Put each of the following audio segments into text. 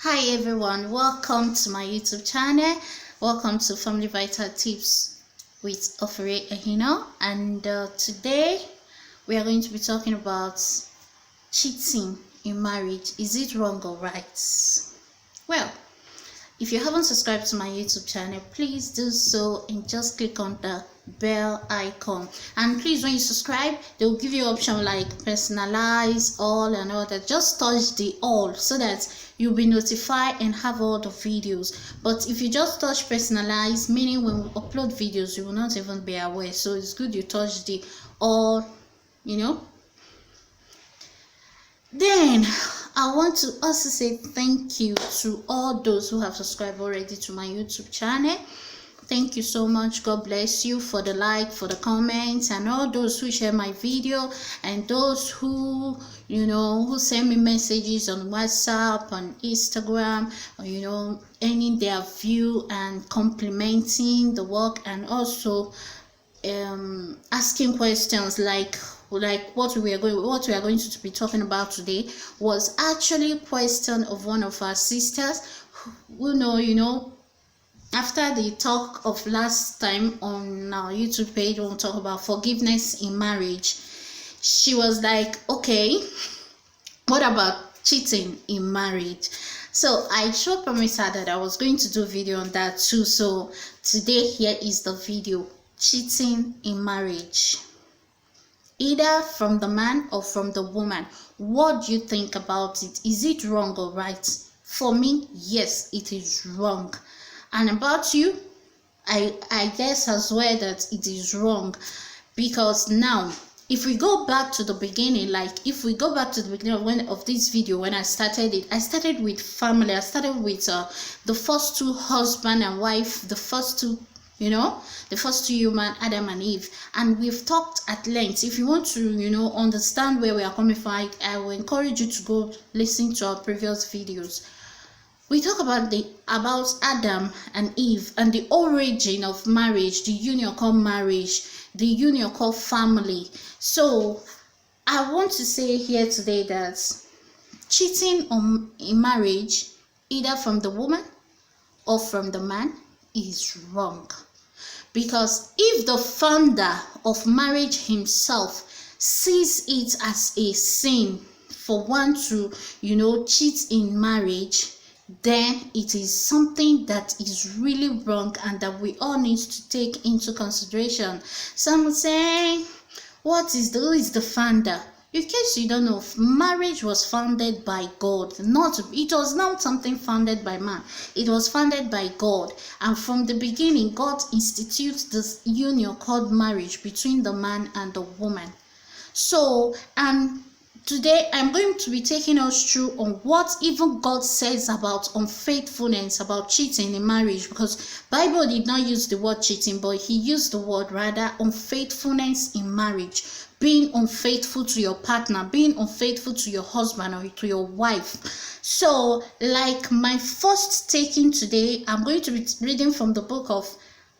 Hi everyone, welcome to my YouTube channel. Welcome to Family Vital Tips with Ofere Ehino. And today we are going to be talking about cheating in marriage. Is it wrong or right? Well, if you haven't subscribed to my YouTube channel, please do so and just click on the bell icon. And please, when you subscribe, they will give you an option like personalize, all and all that. Just touch the all so that you'll be notified and have all the videos. But if you just touch personalize, meaning when we upload videos, you will not even be aware. So it's good you touch the all, Then I want to also say thank you to all those who have subscribed already to my YouTube channel. Thank you so much. God bless you for the like, for the comments, and all those who share my video, and those who who send me messages on WhatsApp, on Instagram, or ending their view and complimenting the work, and also asking questions like what we are going to be talking about today was actually a question of one of our sisters who after the talk of last time on our YouTube page, we'll talk about forgiveness in marriage. She was like, okay, what about cheating in marriage? So I sure promised her that I was going to do a video on that too. So today here is the video: cheating in marriage, either from the man or from the woman. What do you think about it? Is it wrong or right? For me, yes, it is wrong. And about you, I guess as well that it is wrong, because now if we go back to the beginning, of this video, when I started it, I started with family. I started with the first two, husband and wife, the first two human, Adam and Eve, and we've talked at length. If you want to understand where we are coming from, I will encourage you to go listen to our previous videos. We talk about Adam and Eve and the origin of marriage, the union called marriage, the union called family. So I want to say here today that cheating in marriage, either from the woman or from the man, is wrong. Because if the founder of marriage himself sees it as a sin for one to cheat in marriage, then it is something that is really wrong and that we all need to take into consideration. Some say, who is the founder? In case you don't know, marriage was founded by God. It was not something founded by man. It was founded by God. And from the beginning, God institutes this union called marriage between the man and the woman. So, and today I'm going to be taking us through on what even God says about unfaithfulness, about cheating in marriage, because Bible did not use the word cheating, but he used the word rather unfaithfulness in marriage. Being unfaithful to your partner, being unfaithful to your husband or to your wife. So, like my first taking today, I'm going to be reading from the book of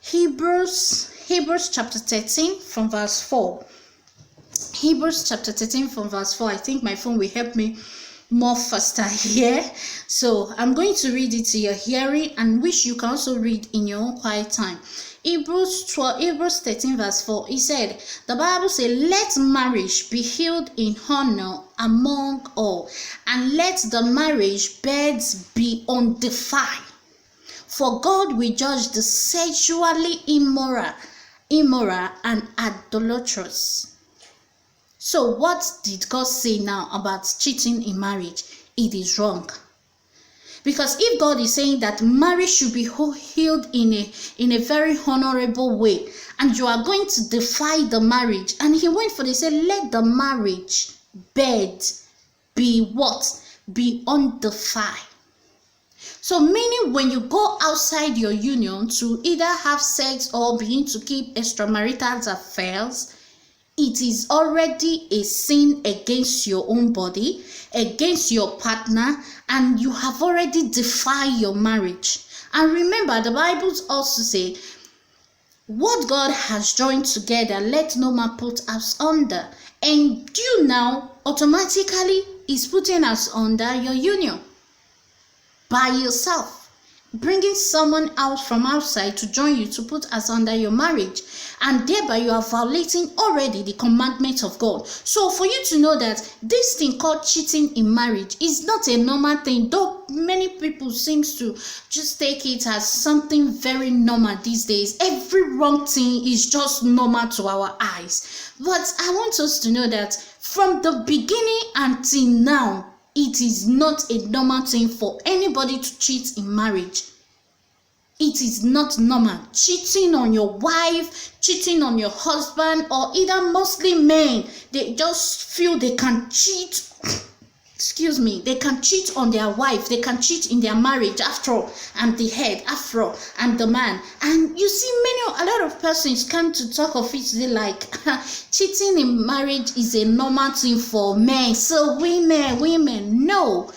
Hebrews chapter 13 from verse 4. Hebrews chapter 13 from verse 4. I think my phone will help me more faster here. So I'm going to read it to your hearing, and which you can also read in your own quiet time. Hebrews 13 verse 4. He said, the Bible says, let marriage be held in honor among all, and let the marriage beds be undefiled. For God will judge the sexually immoral and idolatrous. So what did God say now about cheating in marriage? It is wrong. Because if God is saying that marriage should be held in a very honorable way, and you are going to defy the marriage, and he went for, they said, let the marriage bed be what? Be undefiled. So meaning when you go outside your union to either have sex or begin to keep extramarital affairs, it is already a sin against your own body, against your partner, and you have already defied your marriage. And remember, the Bible also says, what God has joined together, let no man put us under. And you now automatically is putting us under your union. by yourself. Bringing someone out from outside to join you to put as under your marriage, and thereby you are violating already the commandments of God. So for you to know that this thing called cheating in marriage is not a normal thing, though many people seems to just take it as something very normal these days. Every wrong thing is just normal to our eyes. But I want us to know that from the beginning until now, it is not a normal thing for anybody to cheat in marriage. It is not normal. Cheating on your wife, cheating on your husband, or either mostly men, they just feel they can cheat. Excuse me, they can cheat on their wife, they can cheat in their marriage. After all, I'm the head, after all, I'm the man. And you see, a lot of persons come to talk of it, they like cheating in marriage is a normal thing for men. So women, no,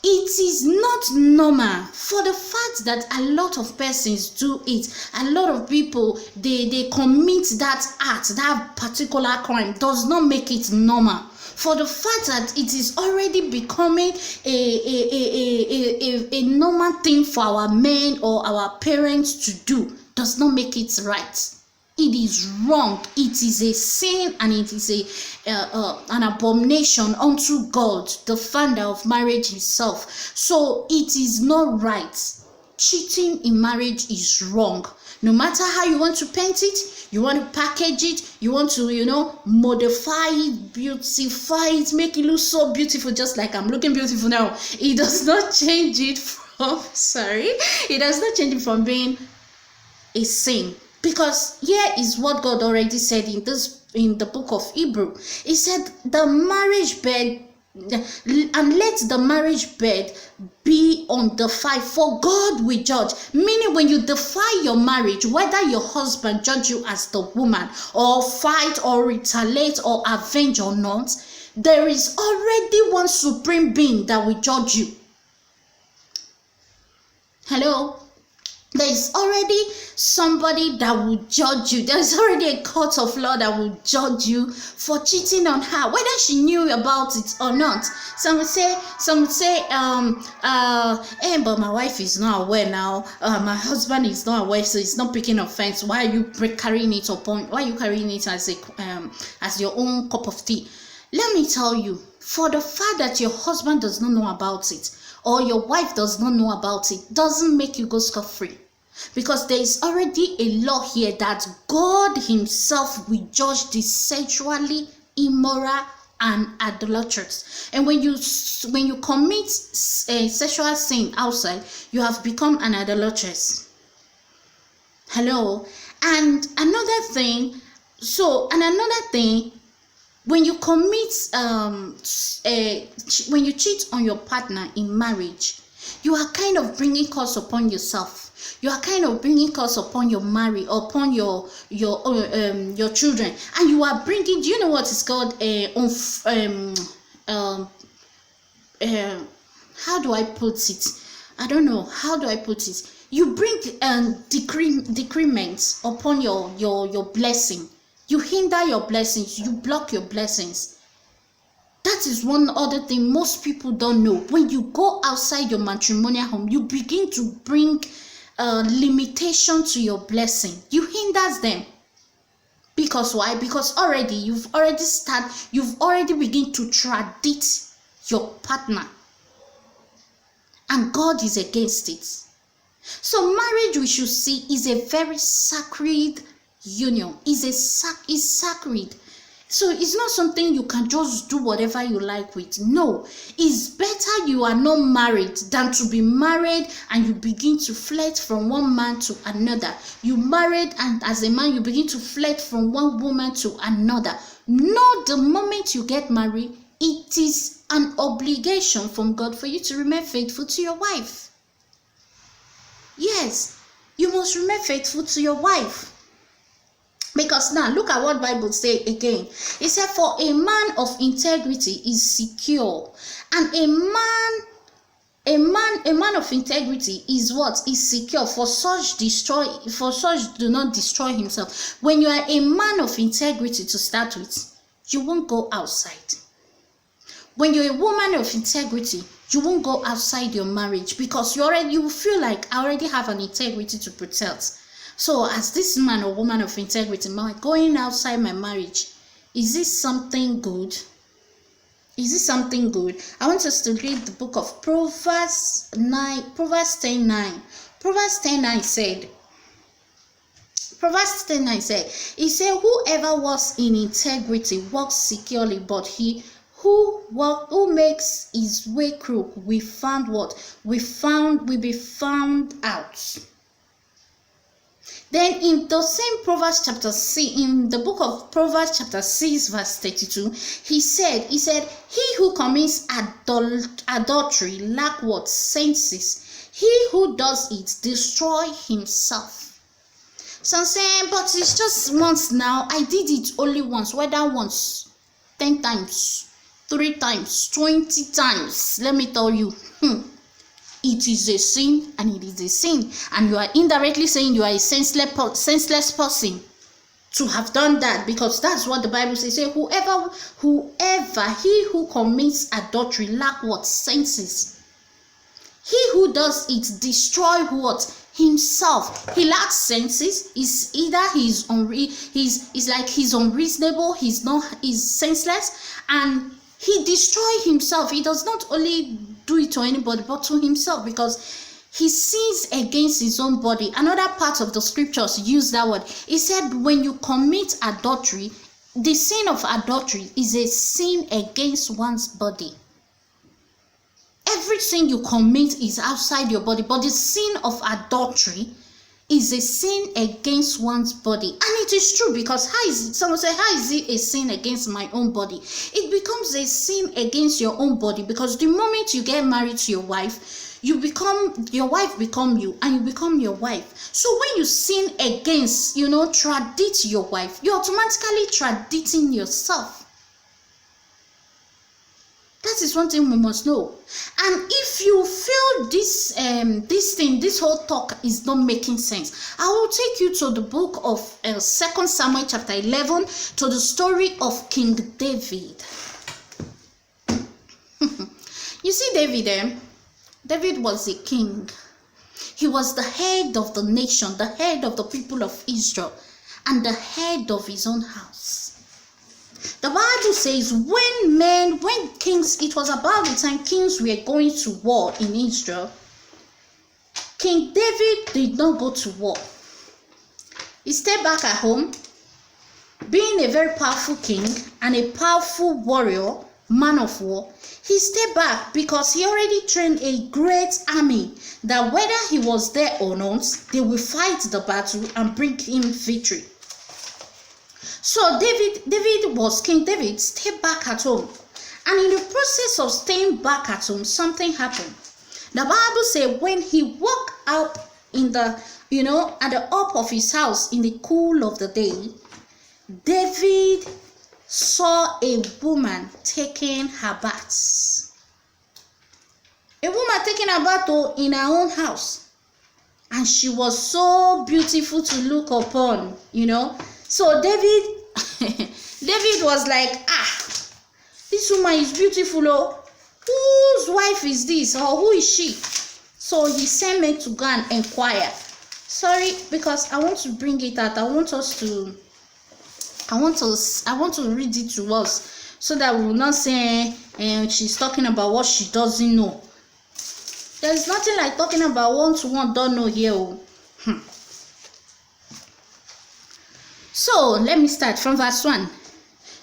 it is not normal. For the fact that a lot of persons do it, a lot of people they commit that act, that particular crime, does not make it normal. For the fact that it is already becoming a normal thing for our men or our parents to do, does not make it right. It is wrong. It is a sin, and it is an abomination unto God, the founder of marriage himself. So it is not right. Cheating in marriage is wrong. No matter how you want to paint it, you want to package it, you want to, modify it, beautify it, make it look so beautiful, just like I'm looking beautiful now. It does not change it from, it does not change it from being a sin. Because here is what God already said in the book of Hebrew. He said, the marriage bed, and let the marriage bed be undefiled, for God will judge. Meaning, when you defile your marriage, whether your husband judge you as the woman, or fight or retaliate or avenge or not, there is already one supreme being that will judge you. Hello? There is already somebody that will judge you. There is already a court of law that will judge you for cheating on her, whether she knew about it or not. Some would say, but my wife is not aware now. My husband is not aware, so he's not picking offense. Why are you carrying it as your own cup of tea? Let me tell you, for the fact that your husband does not know about it, or your wife does not know about it, doesn't make you go scot-free. Because there is already a law here that God himself will judge the sexually immoral and adulterous. And when you commit a sexual sin outside, you have become an adulteress. Hello? And another thing, when you commit when you cheat on your partner in marriage, you are kind of bringing curse upon yourself. You are kind of bringing curse upon your marriage, upon your children, and you are bringing. Do you know what is called how do I put it? I don't know. How do I put it? You bring decrements upon your blessing. You hinder your blessings. You block your blessings. That is one other thing most people don't know. When you go outside your matrimonial home, you begin to bring limitation to your blessing. You hinder them. Because why? Because you've already begin to tradite your partner. And God is against it. So marriage, we should see, is a very sacred union. Is sacred. So it's not something you can just do whatever you like with. No, it's better you are not married than to be married and you begin to flirt from one man to another. You married, and as a man you begin to flirt from one woman to another. No, the moment you get married, it is an obligation from God for you to remain faithful to your wife. Yes, you must remain faithful to your wife. Because now, look at what Bible says again. It said, for a man of integrity is secure. And a man of integrity is what? Is secure. For such do not destroy himself. When you are a man of integrity to start with, you won't go outside. When you're a woman of integrity, you won't go outside your marriage because you feel like I already have an integrity to protect. So as this man or woman of integrity, am I going outside my marriage? Is this something good? Is this something good? I want us to read the book of Proverbs 9, Proverbs 10:9. Proverbs 10:9 said, Proverbs 10:9 said, it said, whoever walks in integrity walks securely, but he who makes his way crooked will be found out. Then in the same Proverbs chapter 6, in the book of Proverbs chapter 6 verse 32, he said, he who commits adultery lack what? Senses. He who does it destroy himself. So I'm saying, but it's just once now. I did it only once. Whether once, 10 times, 3 times, 20 times. Let me tell you, it is a sin, and it is a sin. And you are indirectly saying you are a senseless person to have done that, because that's what the Bible says. Say, whoever, he who commits adultery lack what? Senses. He who does it destroy what? Himself. He lacks senses. Is either he's unreasonable, he's senseless, and he destroys himself. He does not only do it to anybody but to himself, because he sins against his own body. Another part of the scriptures use that word. It said when you commit adultery, the sin of adultery is a sin against one's body. Everything you commit is outside your body, but the sin of adultery is a sin against one's body. And it is true, because someone say, how is it a sin against my own body? It becomes a sin against your own body, because the moment you get married to your wife, your wife become you, and you become your wife. So when you sin against, tradite your wife, you're automatically traditing yourself. That is one thing we must know. And if you feel this whole talk is not making sense, I will take you to the book of 2 Samuel chapter 11, to the story of King David. You see, David was a king. He was the head of the nation, the head of the people of Israel, and the head of his own house. The Bible says when kings, it was about the time kings were going to war in Israel, King David did not go to war. He stayed back at home, being a very powerful king and a powerful warrior, man of war. He stayed back because he already trained a great army that whether he was there or not, they will fight the battle and bring him victory. So King David stayed back at home. And in the process of staying back at home, something happened. The Bible says when he walked up in the, at the up of his house in the cool of the day, David saw a woman taking her bath. A woman taking her bath in her own house. And she was so beautiful to look upon, So David was like, this woman is beautiful. Whose wife is this? Or who is she? So he sent me to go and inquire. Sorry, because I want to bring it out. I want to read it to us, so that we will not say she's talking about what she doesn't know. There's nothing like talking about one-to-one don't know here. So let me start from verse 1.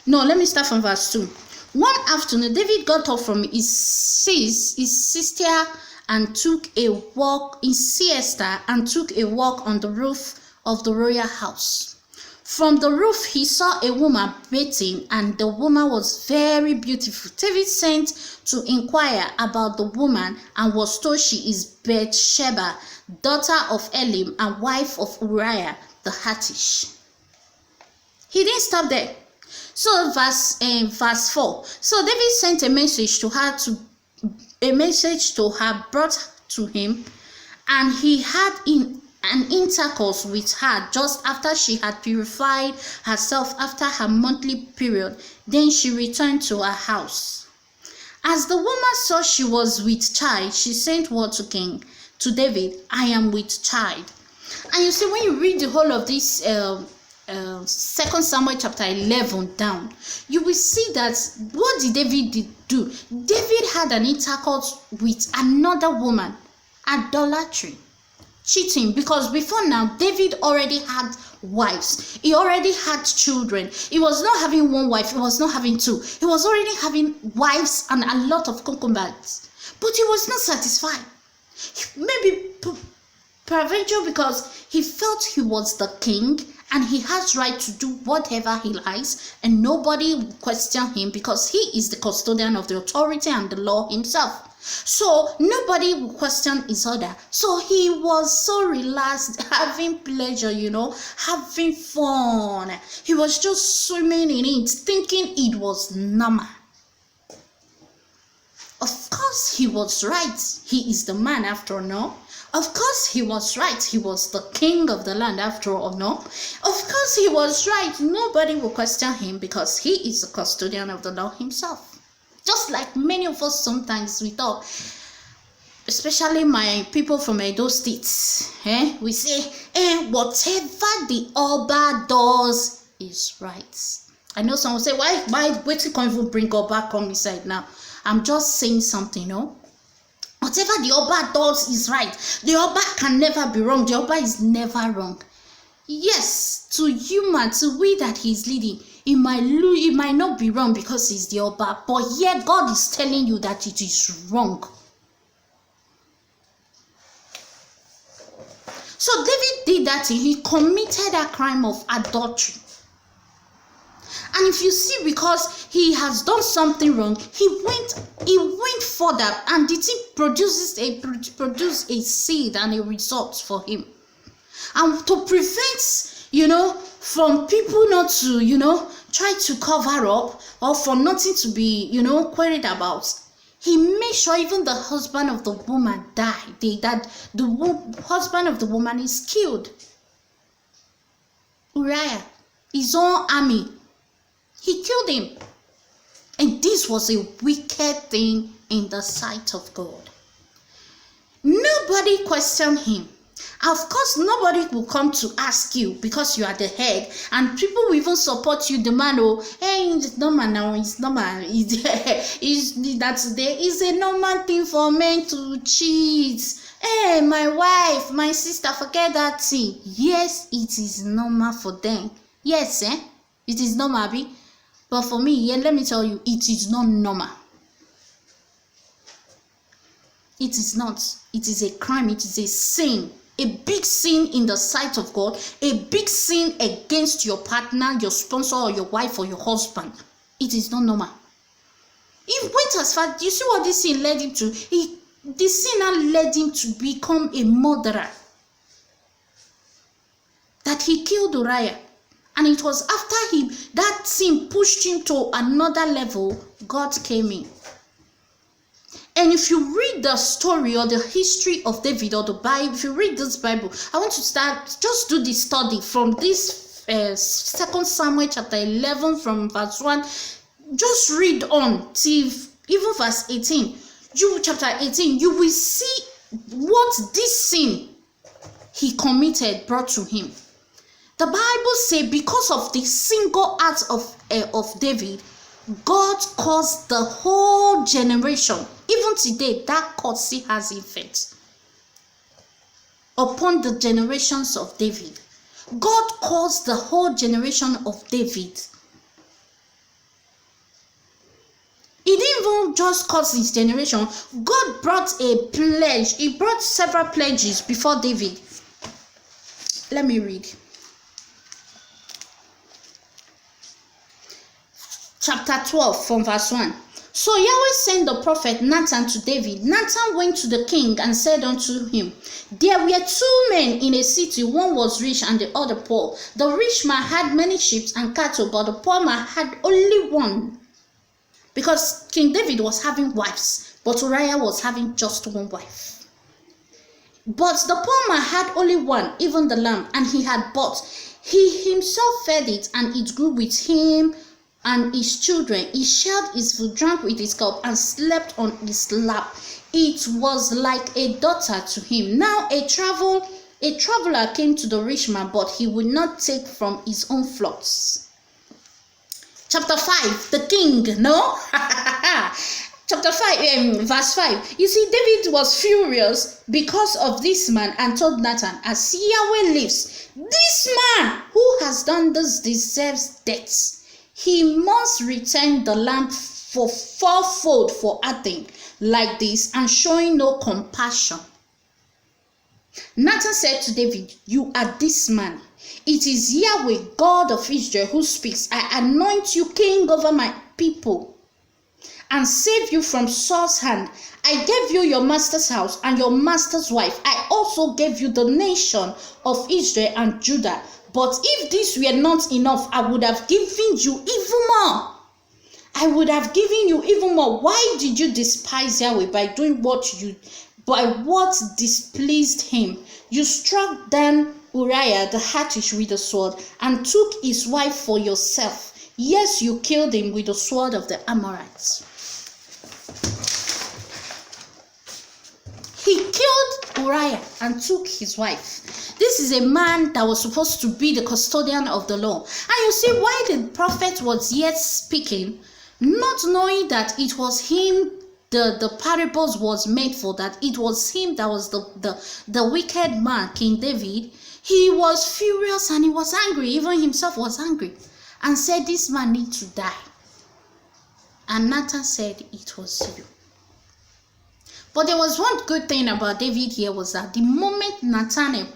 No, let me start from verse 2. One afternoon, David got up from his siesta and took a walk on the roof of the royal house. From the roof, he saw a woman bathing, and the woman was very beautiful. David sent to inquire about the woman and was told she is Bathsheba, daughter of Elim and wife of Uriah the Hittish. He didn't stop there. So verse 4. So David sent a message to her brought to him, and he had an intercourse with her just after she had purified herself after her monthly period. Then she returned to her house. As the woman saw she was with child, she sent word to David, I am with child. And you see, when you read the whole of this 2 Samuel chapter 11 down, you will see that what did David do? David had an intercourse with another woman, idolatry, cheating, because before now David already had wives, he already had children. He was not having one wife, he was not having two, he was already having wives and a lot of concubines, but he was not satisfied. Maybe peradventure because he felt he was the king and he has right to do whatever he likes and nobody will question him because he is the custodian of the authority and the law himself. So nobody will question his order. So he was so relaxed, having pleasure, having fun. He was just swimming in it, thinking it was normal. Of course he was right. He is the man after all, no? Of course he was right. He was the king of the land after all, no? Of course he was right. Nobody will question him because he is the custodian of the law himself. Just like many of us sometimes we talk, especially my people from Edo states, we say, whatever the Oba does is right. I know someone say, why wait till you even bring Oba come inside now? I'm just saying something, no? Whatever the Oba does is right. The Oba can never be wrong. The Oba is never wrong. Yes, to human, to we that he's leading, it might not be wrong because he's the Oba, but yet God is telling you that it is wrong. So David did that thing. He committed a crime of adultery. And if you see, because he has done something wrong, he went further, and the thing produce a seed and a result for him. And to prevent, from people not to, try to cover up or for nothing to be, queried about, he made sure even the husband of the woman died. That the husband of the woman is killed. Uriah, his own army, he killed him. And this was a wicked thing in the sight of God. Nobody questioned him. Of course, nobody will come to ask you because you are the head, and people will even support you. The man, it's normal now. It's normal. It's a normal thing for men to cheat. Hey, my wife, my sister, forget that thing. Yes, it is normal for them. Yes, it is normal, Abi. But for me, let me tell you, it is not normal. It is not. It is a crime. It is a sin. A big sin in the sight of God. A big sin against your partner, your sponsor, or your wife, or your husband. It is not normal. He went as far. You see what this sin led him to? The sin now led him to become a murderer. That he killed Uriah. And it was after that sin pushed him to another level, God came in. And if you read the story or the history of David or the Bible, if you read this Bible, I want to just do the study from this 2 Samuel chapter 11 from verse 1. Just read on till even verse 18. Chapter 18, you will see what this sin he committed brought to him. The Bible says because of the single act of David, God caused the whole generation, even today, that curse still has effect upon the generations of David. God caused the whole generation of David. He didn't even just cause his generation. God brought a pledge. He brought several pledges before David. Let me read. Chapter 12 from verse 1. So Yahweh sent the prophet Nathan to David. Nathan went to the king and said unto him, There were two men in a city, one was rich and the other poor. The rich man had many sheep and cattle, but the poor man had only one. Because King David was having wives, but Uriah was having just one wife. But the poor man had only one, even the lamb, and he had bought. He himself fed it, and it grew with him and his children. He shared his food, drank with his cup, and slept on his lap. It was like a daughter to him. Now a traveler came to the rich man, but he would not take from his own flocks. Chapter 5, the king, no? Chapter 5, verse 5. You see, David was furious because of this man and told Nathan, as Yahweh lives, this man who has done this deserves death. He must return the lamb for fourfold for acting like this and showing no compassion. Nathan said to David, you are this man. It is Yahweh, God of Israel, who speaks. I anoint you king over my people and save you from Saul's hand. I gave you your master's house and your master's wife. I also gave you the nation of Israel and Judah. But if this were not enough, I would have given you even more. I would have given you even more. Why did you despise Yahweh by doing what displeased him? You struck down Uriah the Hittite with the sword and took his wife for yourself. Yes, you killed him with the sword of the Amorites. He killed Uriah and took his wife. This is a man that was supposed to be the custodian of the law. And you see why the prophet was yet speaking, not knowing that it was him the parables was made for, that it was him that was the wicked man, King David. He was furious and he was angry. Even himself was angry and said, this man needs to die. And Nathan said, it was you. But there was one good thing about David here, was that the moment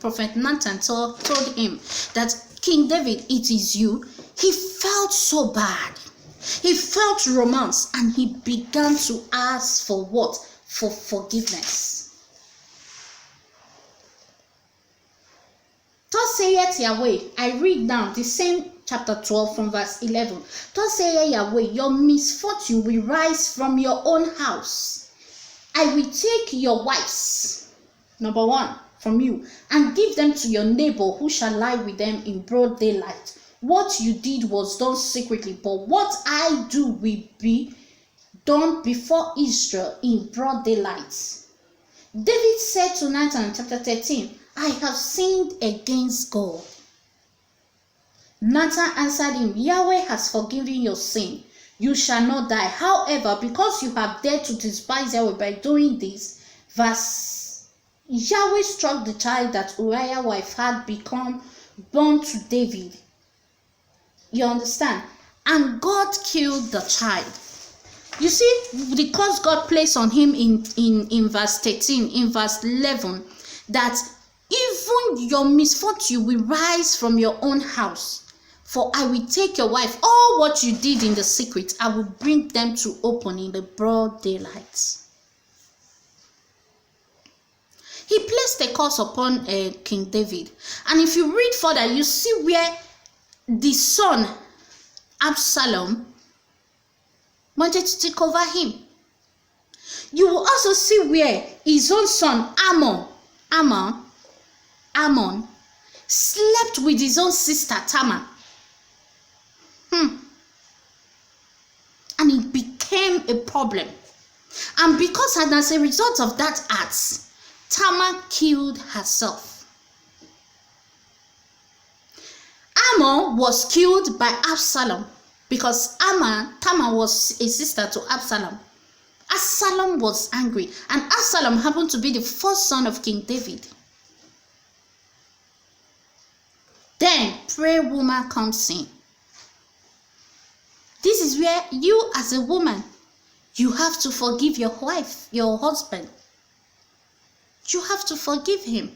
Prophet Nathan told him that King David, it is you, he felt so bad. He felt romance and he began to ask for what? For forgiveness. Thus saith Yahweh, I read now the same chapter 12 from verse 11. Thus saith Yahweh, your misfortune will rise from your own house. I will take your wives, number 1, from you, and give them to your neighbor, who shall lie with them in broad daylight. What you did was done secretly, but what I do will be done before Israel in broad daylight. David said to Nathan, chapter 13, I have sinned against God. Nathan answered him, Yahweh has forgiven your sin. You shall not die. However, because you have dared to despise Yahweh by doing this, verse, Yahweh struck the child that Uriah's wife had become born to David. You understand? And God killed the child. You see, because God placed on him in verse 13, in verse 11, that even your misfortune will rise from your own house. For I will take your wife, all what you did in the secret, I will bring them to open in the broad daylight. He placed a curse upon King David. And if you read further, you see where the son, Absalom, wanted to take over him. You will also see where his own son, Ammon, slept with his own sister, Tamar. And it became a problem. And because and as a result of that act, Tamar killed herself. Ammon was killed by Absalom because Tamar was a sister to Absalom. Absalom was angry, and Absalom happened to be the first son of King David. Then prayer woman comes in. This is where you as a woman, you have to forgive your wife, your husband. You have to forgive him.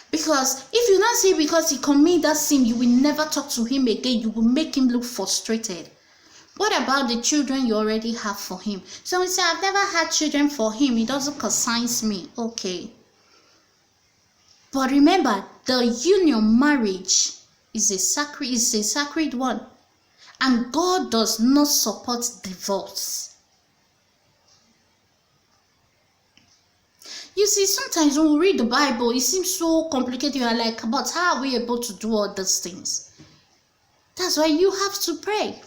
Because if you not say because he committed that sin, you will never talk to him again. You will make him look frustrated. What about the children you already have for him? So we say, I've never had children for him. It doesn't concern me. Okay. But remember, the union marriage is a sacred one. And God does not support divorce. You see, sometimes when we read the Bible, it seems so complicated. You are like, but how are we able to do all these things? That's why you have to pray.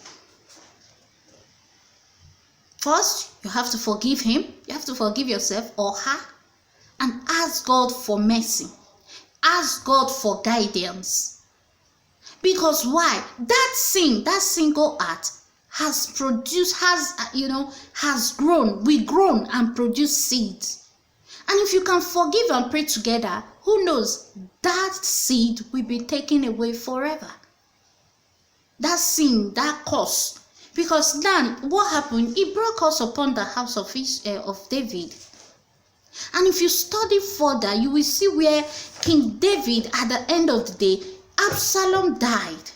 First, you have to forgive him. You have to forgive yourself or her. And ask God for mercy. Ask God for guidance. Because why? That sin, that single act has produced, has grown. We grown and produced seeds. And if you can forgive and pray together, who knows? That seed will be taken away forever. That sin, that curse. Because then what happened? It brought curse upon the house of David. And if you study further, you will see where King David, at the end of the day, Absalom died.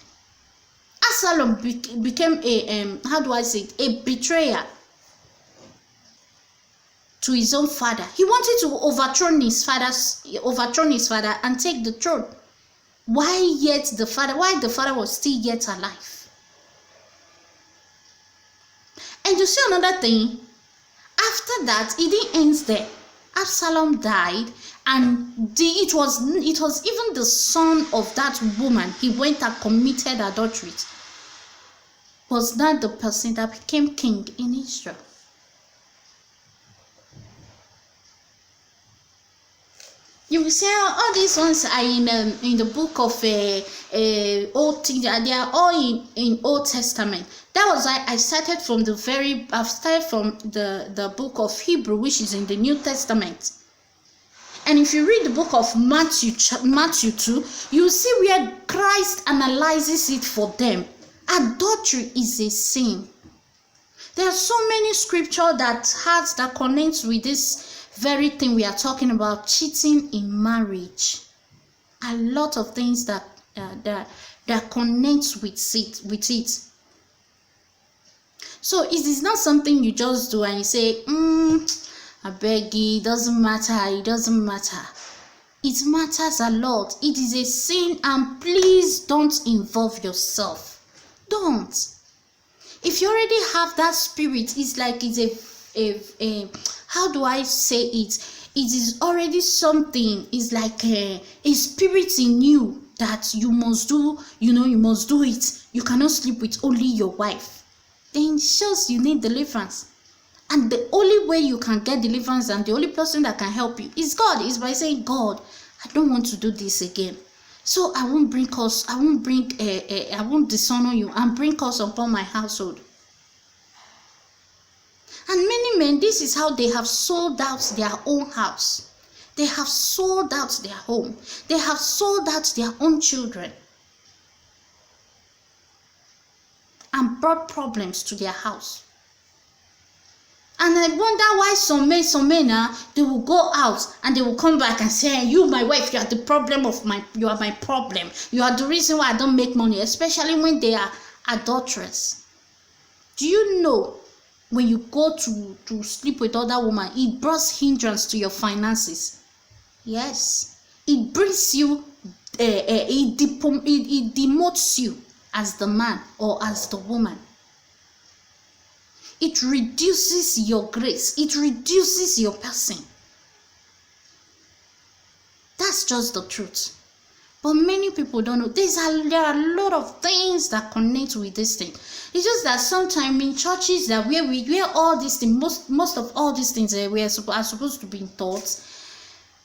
Absalom became a betrayer to his own father. He wanted to overthrow his father and take the throne. Why the father was still yet alive? And you see another thing, after that, it didn't end there. Absalom died, and it was even the son of that woman he went and committed adultery was not the person that became king in Israel. You will say all these ones are in the book of Old things. They are all in Old Testament. That was why I started from the book of Hebrew, which is in the New Testament. And if you read the book of Matthew 2, you see where Christ analyzes it for them. Adultery is a sin. There are so many scripture that connects with this very thing we are talking about, cheating in marriage. A lot of things that connects with it. So it is not something you just do and you say, I beg you, it doesn't matter. It matters a lot. It is a sin, and please don't involve yourself. Don't. If you already have that spirit, it's like it's a how do I say it? It is already something. It's like a spirit in you that you must do. You must do it. You cannot sleep with only your wife. Then it shows you need deliverance. And the only way you can get deliverance and the only person that can help you is God. Is by saying, God, I don't want to do this again. So I won't dishonor you and bring curse upon my household. And many men, this is how they have sold out their own house. They have sold out their home. They have sold out their own children. And brought problems to their house. And I wonder why some men they will go out and they will come back and say, you, my wife, you are the problem you are my problem. You are the reason why I don't make money, especially when they are adulterers. Do you know when you go to sleep with other woman, it brings hindrance to your finances? Yes. It brings you, it demotes you as the man or as the woman. It reduces your grace. It reduces your person. That's just the truth. But many people don't know. There are a lot of things that connect with this thing. It's just that sometimes in churches that where all these things, most of all these things that are supposed to be taught,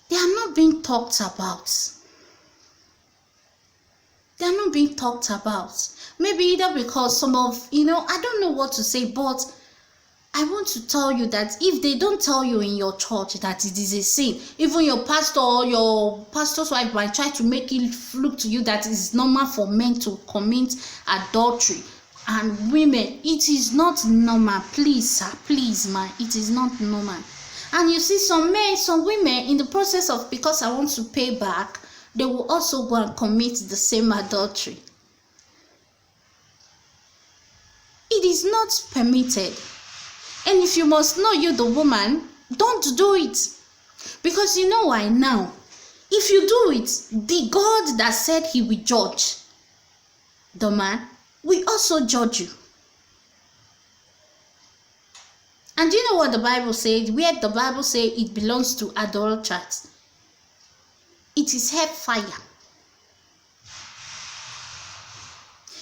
they are not being talked about. They are not being talked about. Maybe either because some of, I don't know what to say, but I want to tell you that if they don't tell you in your church that it is a sin, even your pastor or your pastor's wife might try to make it look to you that it is normal for men to commit adultery and women. It is not normal. Please, sir, please, man, it is not normal. And you see some men, some women, in the process of, because I want to pay back, they will also go and commit the same adultery. It is not permitted. And if you must know, you the woman, don't do it. Because you know why now? If you do it, the God that said he will judge the man will also judge you. And do you know what the Bible says? Where the Bible says it belongs to adulterers, it is hellfire.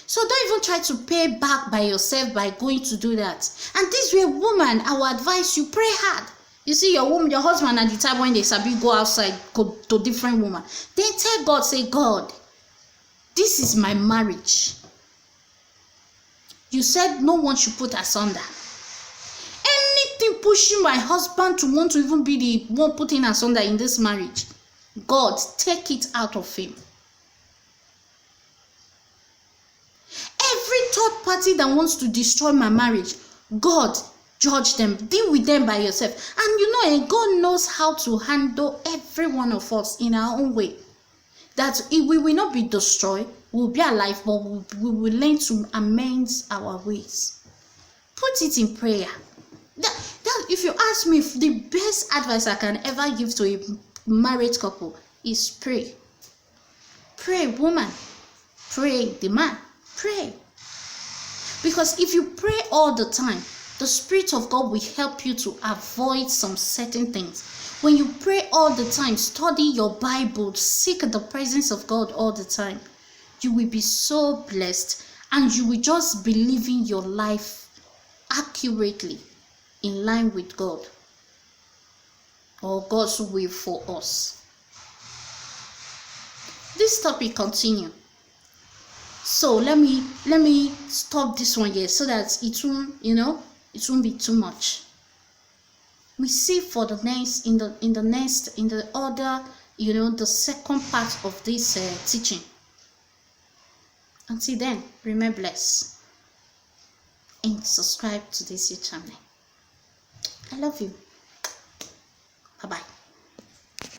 So don't even try to pay back by yourself by going to do that. And this way, woman, I will advise you, pray hard. You see, your husband at the time when they sabi go outside, go to different woman. Then tell God, say, God, this is my marriage. You said no one should put asunder. Anything pushing my husband to want to even be the one putting asunder in this marriage, God, take it out of him. Every third party that wants to destroy my marriage, God, judge them, deal with them by yourself. And you know, God knows how to handle every one of us in our own way. That we will not be destroyed, we will be alive, but we will learn to amend our ways. Put it in prayer. That if you ask me, the best advice I can ever give to a married couple is pray. Pray, woman. Pray, the man. Pray. Because if you pray all the time, the Spirit of God will help you to avoid some certain things. When you pray all the time, study your Bible, seek the presence of God all the time, you will be so blessed, and you will just be living your life accurately in line with God or God's will for us. This topic continue. So let me stop this one here so that it won't be too much. We see for the next in the other, the second part of this teaching. Until then, remain blessed and subscribe to this channel. I love you. Bye bye.